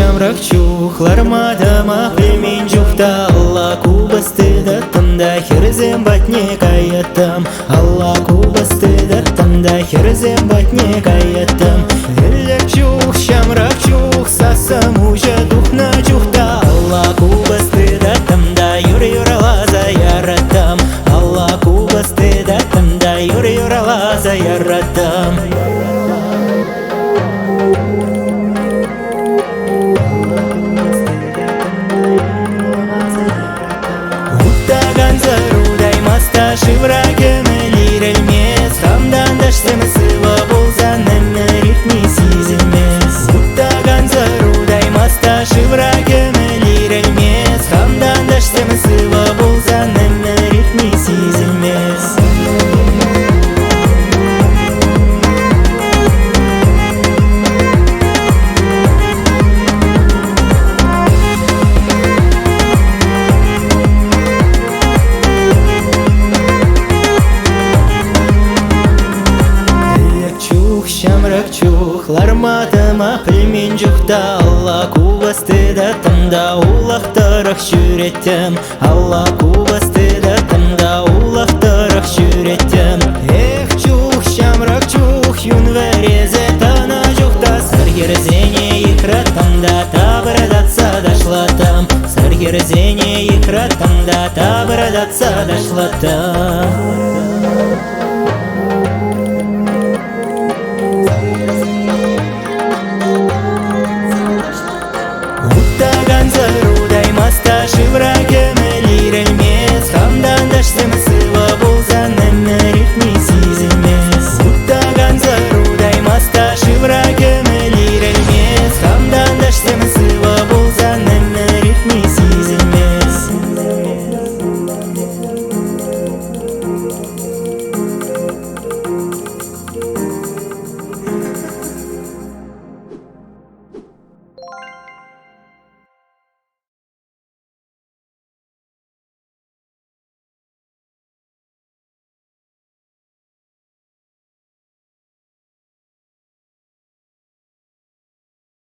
шамрак чухлармадама племен жухта Алла кубасты да тамда херзем батне каятам Алла кубасты да тамда херзем батне каятам Элек чух шамрак чух сасам уже духна чухта Алла кубасты да тамда юр-юралаза яратам Алла кубасты да тамда юр-юралаза яратам Шивраке мелир эльмес Хамдан даштем сыва болзан эмеритни сиземес Уттаган зарудай маста Шивраке мелир эльмес Хамдан даштем сыва болзан эмеритни сиземес Шамрак чухлармадама племен жухта Алла кубасты да тамда улахтарах жүреттім Алла кубасты да тамда улахтарах жүреттім Эх чух шамрак чух юнверезе тана жухта Саргерзене икратамда табрадатса дашлатам Саргерзене икратамда табрадатса дашлатам